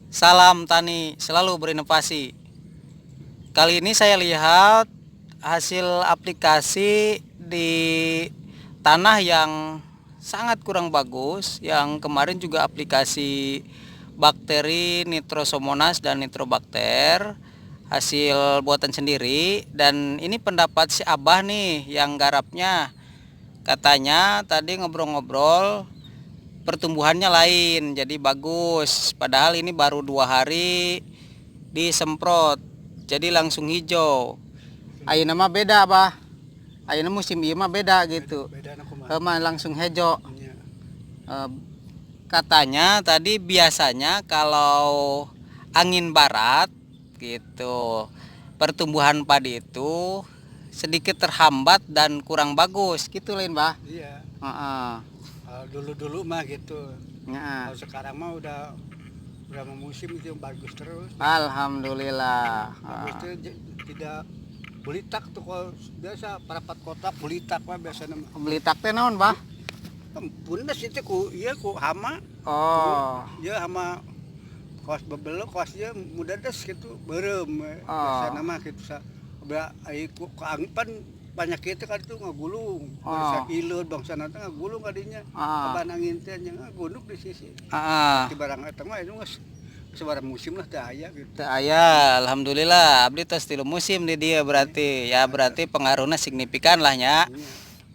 Salam tani selalu berinovasi. Kali ini saya lihat hasil aplikasi di tanah yang sangat kurang bagus. Yang kemarin juga aplikasi bakteri Nitrosomonas dan Nitrobakter, hasil buatan sendiri. Dan ini pendapat si Abah nih yang garapnya. Katanya tadi ngobrol-ngobrol pertumbuhannya lain, jadi bagus. Padahal ini baru 2 hari disemprot, jadi langsung hijau. Ayeuna mah beda bah, ayeuna musim ieu mah beda gitu. Langsung hijau. Eh, Katanya tadi biasanya kalau angin barat gitu, pertumbuhan padi itu sedikit terhambat dan kurang bagus gitu lain bah. Iya, Heeh. dulu-dulu mah gitu. Nah, Kalau sekarang mah udah musim itu bagus terus. alhamdulillah. Bagus tuh tidak bulitak tuh kalau biasa parapat kotak bulitak mah biasa nama. Beli tak teh naon bah? Pundas itu ku hama. Oh, Ya hama kaos bebelo kaosnya mudah des gitu berem. Oh. Biasa nama gitu sa. Ai ku angin pan banyak itu kan itu ngagulung. Bisa ileun bangsa nanti ngagulung kadinya. Kaban angin teh nya ngagunduk di sisi. Di barang eta mah itu geus sebarang musim lah teh aya gitu. teu aya. Alhamdulillah abdi tos tilu musim di dia berarti. Ya berarti pengaruhnya signifikan lah nya.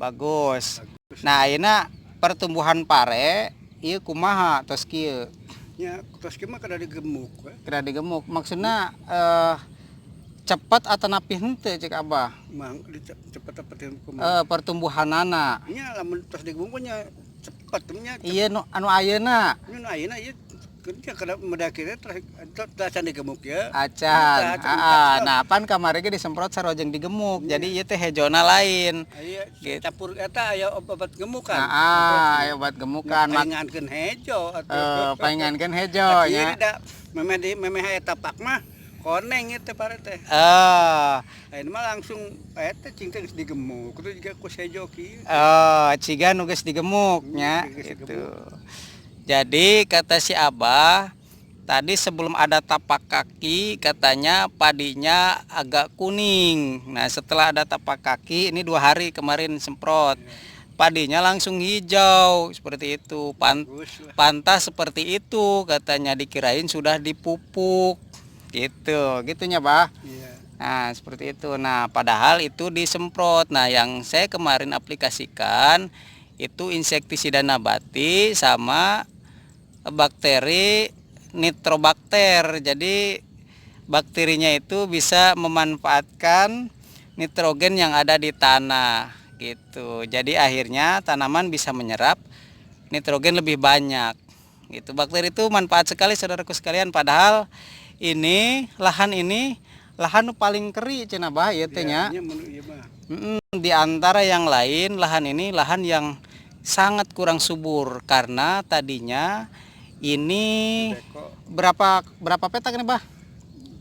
Bagus. Nah, ayeuna pertumbuhan pare ieu kumaha tos kieu? Ya, terus mah kada digemuk we. Kira digemuk. Maksudna cepat atau napih henteu cek Abah? Mang cepet-cepetin kumaha. Pertumbuhanana. Nya lamun terus digemuk nya cepet nya. Ieu nu anu ayeuna. Nya ayeuna ieu kerja kada mendakirnya terus can digemuk ya. Acan. Nah pan kamari ge disemprot sarojeng digemuk. Jadi ieu teh hejona lain. Aya Gitu. campur eta aya obat gemukan. Aya obat gemukan. Palingankeun hejo atuh. Palingankeun hejo nya. Memeh eta pak mah koneng itu pare teh. Ayeuna mah langsung eta cing teh digemuk. Kudu juga ku hejo kieu. Ciga nu geus digemuk nya gitu. Jadi kata si Abah, tadi sebelum ada tapak kaki katanya padinya agak kuning. Nah setelah ada tapak kaki ini 2 hari kemarin semprot, padinya langsung hijau seperti itu. Pantas seperti itu katanya, dikirain sudah dipupuk gitunya bah. Nah seperti itu. Nah padahal itu disemprot. Nah yang saya kemarin aplikasikan itu insektisida nabati sama bakteri Nitrobakter. Jadi bakterinya itu bisa memanfaatkan nitrogen yang ada di tanah gitu. Jadi akhirnya tanaman bisa menyerap nitrogen lebih banyak gitu. Bakteri itu manfaat sekali saudaraku sekalian. Padahal ini lahan paling keri cenah bah ieu teh nya. Di antara yang lain lahan ini lahan yang sangat kurang subur karena tadinya ini berapa petak nih bah?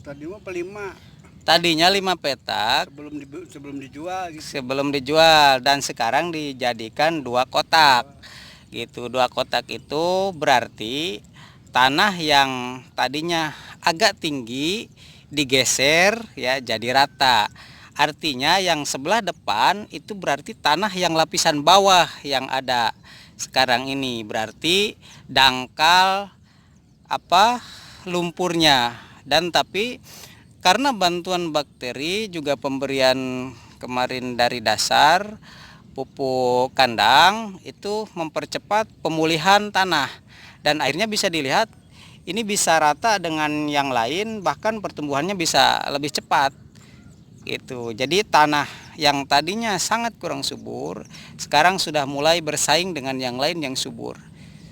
Tadi mah 5. Tadinya 5 petak sebelum dijual gitu. Sebelum dijual dan sekarang dijadikan 2 kotak. Gitu. 2 kotak itu berarti tanah yang tadinya agak tinggi digeser ya jadi rata. Artinya yang sebelah depan itu berarti tanah yang lapisan bawah yang ada sekarang ini, berarti dangkal lumpurnya. Dan tapi karena bantuan bakteri juga pemberian kemarin dari dasar pupuk kandang itu mempercepat pemulihan tanah dan akhirnya bisa dilihat ini bisa rata dengan yang lain, bahkan pertumbuhannya bisa lebih cepat gitu. Jadi tanah yang tadinya sangat kurang subur sekarang sudah mulai bersaing dengan yang lain yang subur.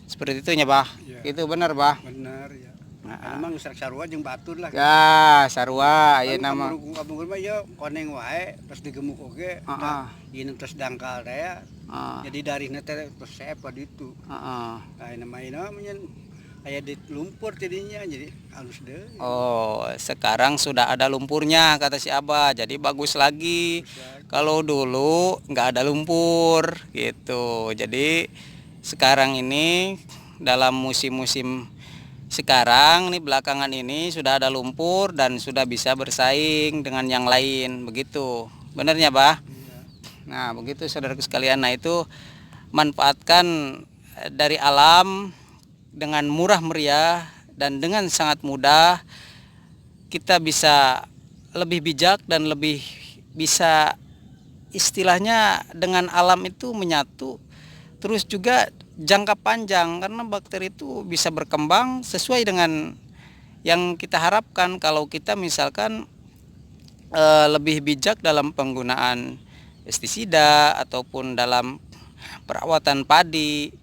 Seperti itu nya bah. Ya. Itu benar bah. Benar ya. Emang sarua jeung batur lah. Ya, sarua aya nama. Kampung mah ya koneng wae terus digemuk oge. Ieu terus dangkal teh. Jadi darihna teh terus sepa ditu. Heeh. Nama aya di lumpur jadinya jadi halus deh. Oh, sekarang sudah ada lumpurnya kata si Abah. Jadi bagus lagi. Kalau dulu nggak ada lumpur gitu. Jadi sekarang ini dalam musim-musim sekarang nih belakangan ini sudah ada lumpur dan sudah bisa bersaing dengan yang lain, begitu. Benernya, Bah? Iya. Nah, begitu saudaraku sekalian. Nah, itu manfaatkan dari alam dengan murah meriah dan dengan sangat mudah kita bisa lebih bijak dan lebih bisa istilahnya dengan alam itu menyatu. Terus juga jangka panjang karena bakteri itu bisa berkembang sesuai dengan yang kita harapkan kalau kita misalkan lebih bijak dalam penggunaan pestisida ataupun dalam perawatan padi,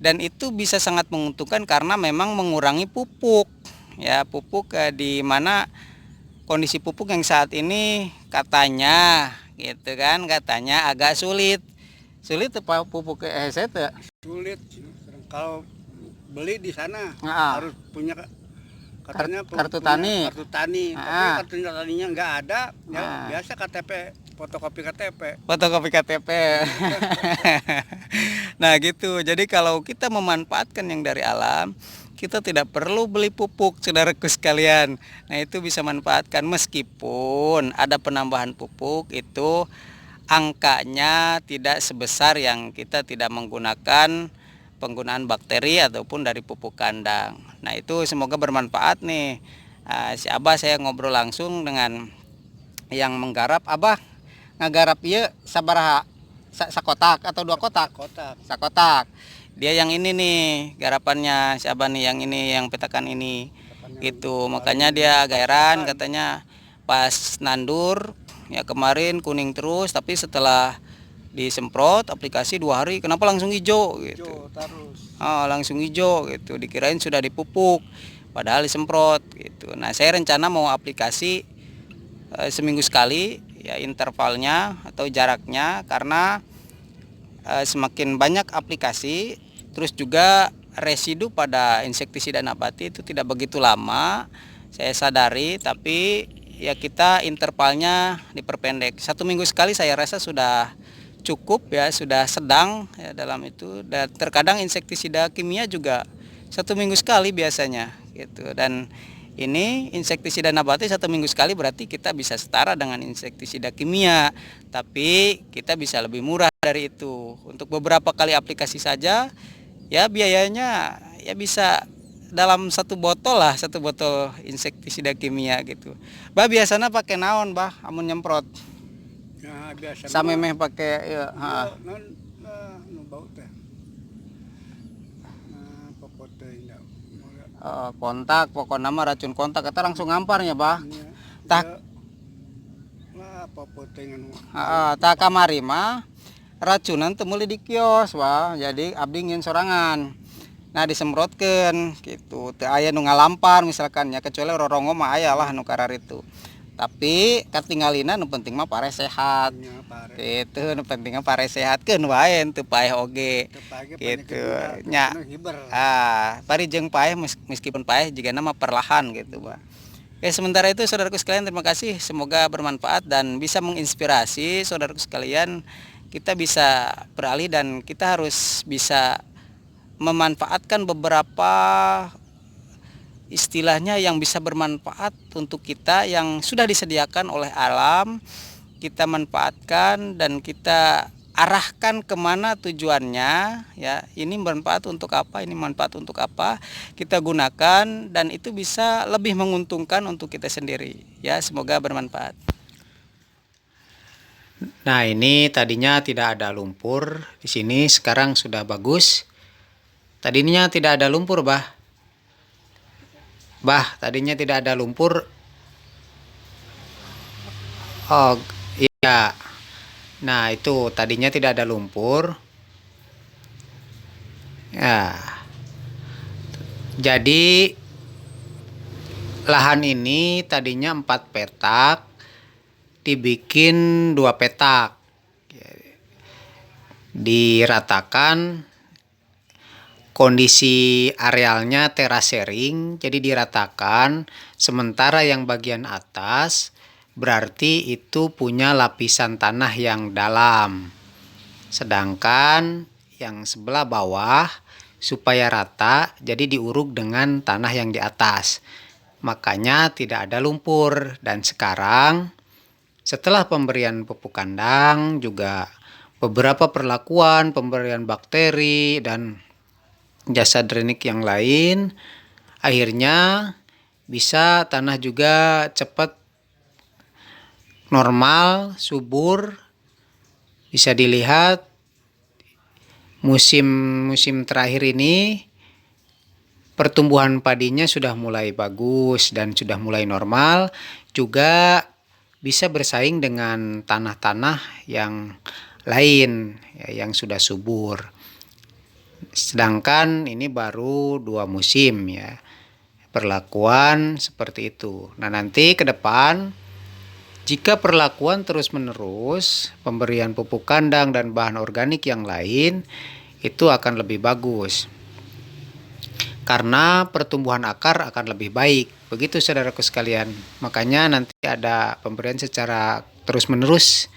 dan itu bisa sangat menguntungkan karena memang mengurangi pupuk ya, pupuk di mana kondisi pupuk yang saat ini katanya gitu kan, katanya agak sulit pupuk heset. Sulit kalau beli di sana harus punya katanya kartu tani. Kartu tani. Tapi kartu taninya nggak ada, ya biasa KTP, fotokopi KTP. Nah gitu. Jadi kalau kita memanfaatkan yang dari alam, kita tidak perlu beli pupuk, saudaraku sekalian. Nah itu bisa manfaatkan meskipun ada penambahan pupuk itu angkanya tidak sebesar yang kita tidak menggunakan penggunaan bakteri ataupun dari pupuk kandang. Nah itu semoga bermanfaat nih. Si Abah saya ngobrol langsung dengan yang menggarap. Abah ngagarap ieu sabaraha? Sakotak atau 2 kotak? Sakotak. Dia yang ini nih garapannya si Abah nih, yang ini yang petakan ini. Gitu. Makanya dia agak heran katanya pas nandur ya kemarin kuning terus, tapi setelah disemprot aplikasi 2 hari kenapa langsung hijau gitu. Langsung hijau gitu, dikirain sudah dipupuk padahal disemprot gitu. Nah saya rencana mau aplikasi seminggu sekali ya, intervalnya atau jaraknya, karena semakin banyak aplikasi terus juga residu pada insektisida nabati itu tidak begitu lama, saya sadari, tapi ya kita intervalnya diperpendek 1 minggu sekali, saya rasa sudah cukup ya, sudah sedang ya dalam itu. Dan terkadang insektisida kimia juga 1 minggu sekali biasanya gitu. Dan ini insektisida nabati 1 minggu sekali berarti kita bisa setara dengan insektisida kimia, tapi kita bisa lebih murah dari itu. Untuk beberapa kali aplikasi saja ya biayanya ya bisa dalam 1 botol lah, 1 botol insektisida kimia gitu. Bah biasanya pakai naon bah amun nyemprot? Nah, biasa Samemeh pakai ya, bau teh. Popot teh kontak, pokoknya mah racun kontak kita langsung ngamparnya bah. Tak popot teh nganu. Tak kamari mah racunan teu meuli di kios bah. Jadi abdi ngieun sorangan. Nah disemprotkeun gitu. Teu aya nu ngalampar misalkan ya, kecuali rorongo mah aya lah nu kararitu. Tapi katinggalina nu penting mah pare sehat. Gitu, nu penting mah pare sehatkeun wae teu paeh oge. Gitu. Nya. Parijeng paeh meskipun paeh jigana mah perlahan gitu, Bah. Oke, sementara itu saudaraku sekalian terima kasih, semoga bermanfaat dan bisa menginspirasi saudaraku sekalian. Kita bisa beralih dan kita harus bisa memanfaatkan beberapa istilahnya yang bisa bermanfaat untuk kita yang sudah disediakan oleh alam. Kita manfaatkan dan kita arahkan kemana tujuannya ya, ini bermanfaat untuk apa, ini manfaat untuk apa, kita gunakan dan itu bisa lebih menguntungkan untuk kita sendiri ya. Semoga bermanfaat. Nah ini tadinya tidak ada lumpur di sini, sekarang sudah bagus. Tadinya tidak ada lumpur bah, tadinya tidak ada lumpur. Oh iya. Nah itu tadinya tidak ada lumpur ya. Jadi lahan ini tadinya 4 petak dibikin 2 petak, diratakan. Kondisi arealnya terasering, jadi diratakan. Sementara yang bagian atas berarti itu punya lapisan tanah yang dalam. Sedangkan yang sebelah bawah supaya rata, jadi diuruk dengan tanah yang di atas. Makanya tidak ada lumpur. Dan sekarang setelah pemberian pupuk kandang juga beberapa perlakuan pemberian bakteri dan jasa drainik yang lain, akhirnya bisa tanah juga cepat normal, subur. Bisa dilihat musim terakhir ini pertumbuhan padinya sudah mulai bagus dan sudah mulai normal, juga bisa bersaing dengan tanah-tanah yang lain ya, yang sudah subur. Sedangkan ini baru 2 musim ya. Perlakuan seperti itu. Nah, nanti ke depan jika perlakuan terus-menerus, pemberian pupuk kandang dan bahan organik yang lain itu akan lebih bagus. Karena pertumbuhan akar akan lebih baik. Begitu saudaraku sekalian. Makanya nanti ada pemberian secara terus-menerus